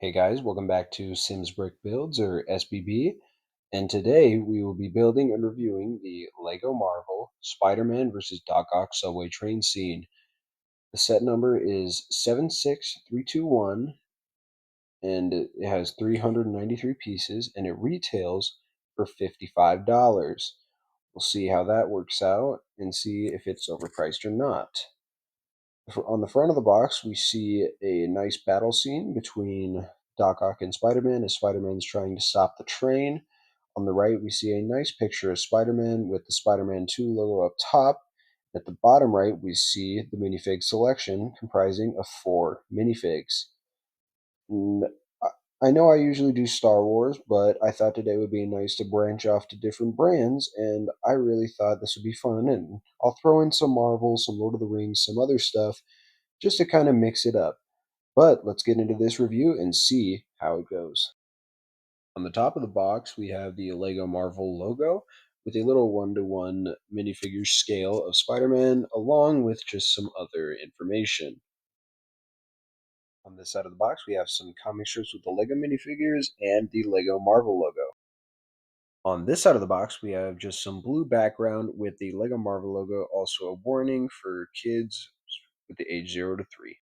Hey guys, welcome back to Sims Brick Builds or SBB. And today we will be building and reviewing the Lego Marvel Spider-Man vs. Doc Ock subway train scene. The set number is 76321 and it has 393 pieces and it retails for $55. We'll see how that works out and see if it's overpriced or not. On the front of the box, we see a nice battle scene between Doc Ock and Spider-Man as Spider-Man's trying to stop the train. On the right, we see a nice picture of Spider-Man with the Spider-Man 2 logo up top. At the bottom right, we see the minifig selection comprising of 4 minifigs. I know I usually do Star Wars, but I thought today would be nice to branch off to different brands, and I really thought this would be fun. And I'll throw in some Marvel, some Lord of the Rings, some other stuff just to kind of mix it up. But let's get into this review and see how it goes. On the top of the box, we have the Lego Marvel logo with a little one-to-one minifigure scale of Spider-Man, along with just some other information. On this side of the box, we have some comic strips with the Lego minifigures and the Lego Marvel logo. On this side of the box, we have just some blue background with the Lego Marvel logo, also a warning for kids with the age 0 to 3.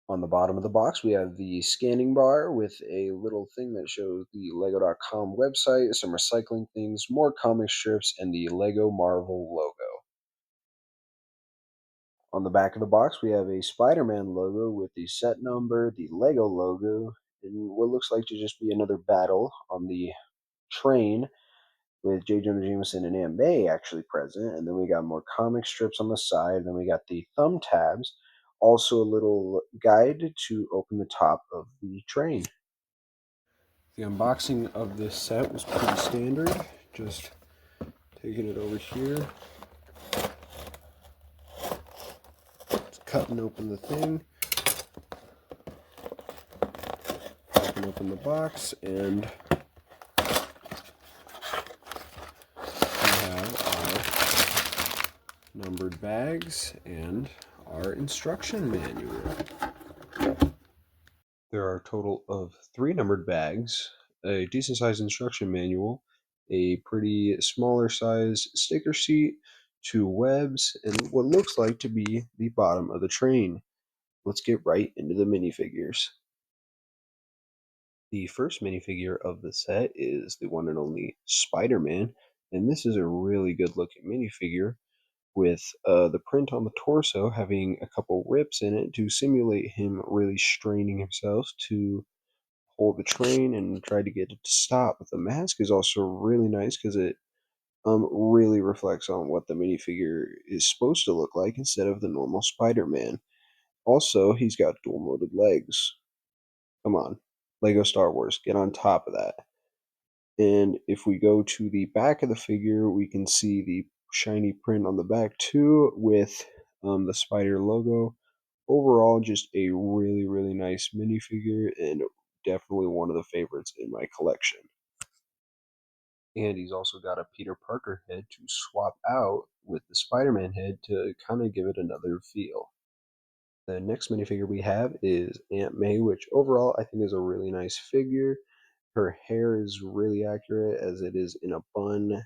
On the bottom of the box, we have the scanning bar with a little thing that shows the Lego.com website, some recycling things, more comic strips, and the Lego Marvel logo. On the back of the box, we have a Spider-Man logo with the set number, the Lego logo, and what looks like to just be another battle on the train with J. Jonah Jameson and Aunt May actually present. And then we got more comic strips on the side. Then we got the thumb tabs, also a little guide to open the top of the train. The unboxing of this set was pretty standard. Just taking it over here, cutting open the thing, popping open the box, and we have our numbered bags and our instruction manual. There are a total of 3 numbered bags, a decent sized instruction manual, a pretty smaller size sticker sheet, 2 webs, and what looks like to be the bottom of the train. Let's get right into the minifigures. The first minifigure of the set is the one and only Spider-Man, and this is a really good looking minifigure with the print on the torso having a couple rips in it to simulate him really straining himself to hold the train and try to get it to stop. But the mask is also really nice because it really reflects on what the minifigure is supposed to look like instead of the normal Spider-Man. Also, he's got dual molded legs. Come on, Lego Star Wars, get on top of that. And if we go to the back of the figure, we can see the shiny print on the back too with the spider logo. Overall, just a really, really nice minifigure and definitely one of the favorites in my collection. And he's also got a Peter Parker head to swap out with the Spider-Man head to kind of give it another feel. The next minifigure we have is Aunt May, which overall I think is a really nice figure. Her hair is really accurate as it is in a bun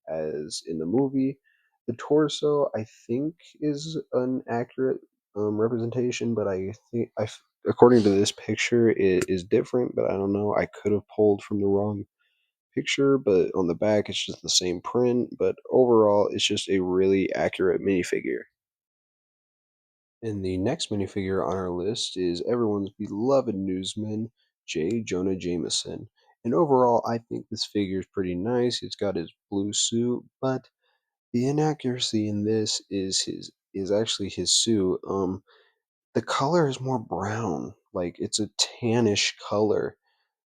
as in the movie. The torso I think is an accurate representation, but I think according to this picture it is different, but I don't know. I could have pulled from the wrong picture, but on the back it's just the same print, but overall it's just a really accurate minifigure. And the next minifigure on our list is everyone's beloved newsman, J. Jonah Jameson. And overall, I think this figure is pretty nice. It's got his blue suit, but the inaccuracy in this is actually his suit. The color is more brown, like it's a tannish color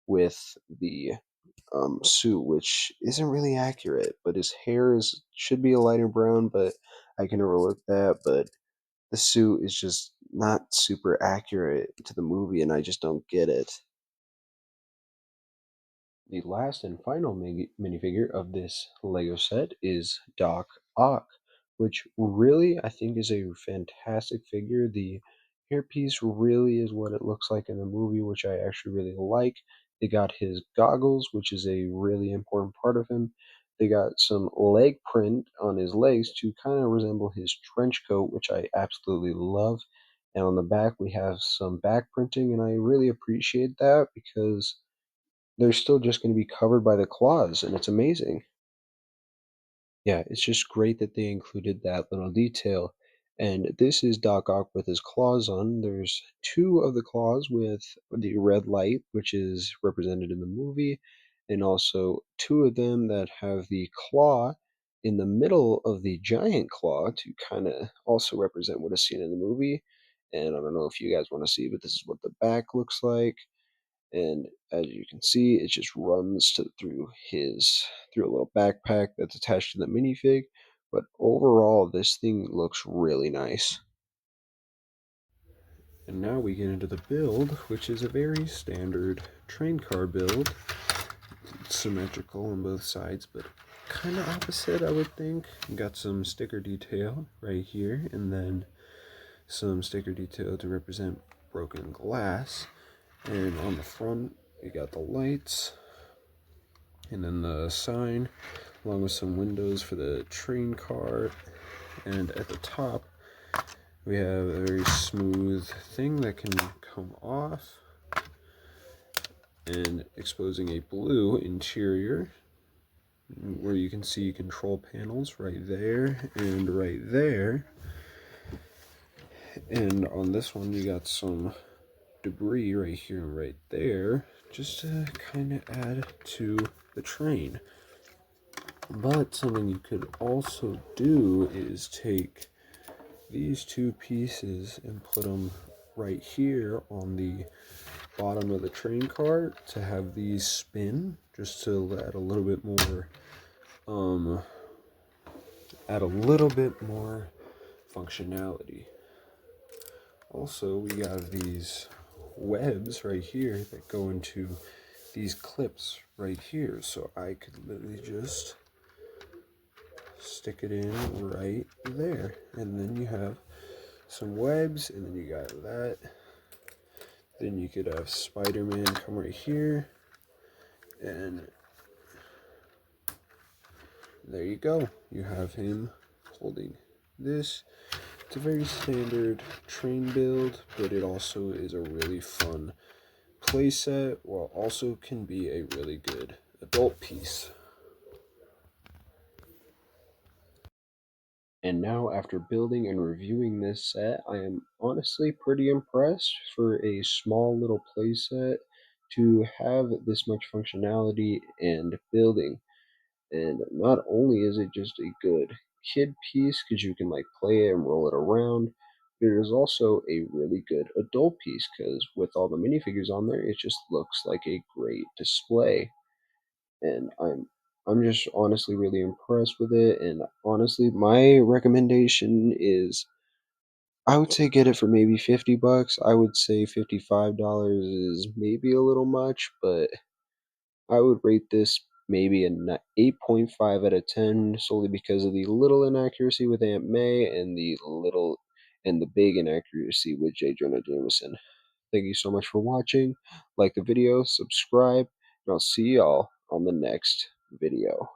with the suit, which isn't really accurate. But his hair is should be a lighter brown, but I can overlook that. But the suit is just not super accurate to the movie, and I just don't get it. The last and final minifigure of this Lego set is Doc Ock, which really I think is a fantastic figure. The hairpiece really is what it looks like in the movie, which I actually really like. They got his goggles, which is a really important part of him. They got some leg print on his legs to kind of resemble his trench coat, which I absolutely love. And on the back, we have some back printing, and I really appreciate that because they're still just going to be covered by the claws, and it's amazing. Yeah, it's just great that they included that little detail. And this is Doc Ock with his claws on. There's two of the claws with the red light, which is represented in the movie, and also two of them that have the claw in the middle of the giant claw to kind of also represent what is seen in the movie. And I don't know if you guys want to see, but this is what the back looks like. And as you can see, it just runs through a little backpack that's attached to the minifig. But overall, this thing looks really nice. And now we get into the build, which is a very standard train car build. It's symmetrical on both sides, but kind of opposite, I would think. You got some sticker detail right here, and then some sticker detail to represent broken glass. And on the front, you got the lights, and then the sign, along with some windows for the train car. And at the top, we have a very smooth thing that can come off, and exposing a blue interior where you can see control panels right there and right there. And on this one, you got some debris right here and right there, just to kind of add to the train. But something you could also do is take these two pieces and put them right here on the bottom of the train car to have these spin, just to um add a little bit more functionality. Also, we have these webs right here that go into these clips right here, so I could literally just stick it in right there, and then you have some webs, and then you got that. Then you could have Spider-Man come right here, and there you go. You have him holding this. It's a very standard train build, but it also is a really fun playset, while also can be a really good adult piece. And now, after building and reviewing this set, I am honestly pretty impressed for a small little playset to have this much functionality and building. And not only is it just a good kid piece because you can like play it and roll it around, but it is also a really good adult piece because with all the minifigures on there, it just looks like a great display. And I'm just honestly really impressed with it. And honestly, my recommendation is I would say get it for maybe $50. I would say $55 is maybe a little much, but I would rate this maybe a 8.5 out of 10 solely because of the little inaccuracy with Aunt May and the big inaccuracy with J. Jonah Jameson. Thank you so much for watching. Like the video, subscribe, and I'll see y'all on the next video.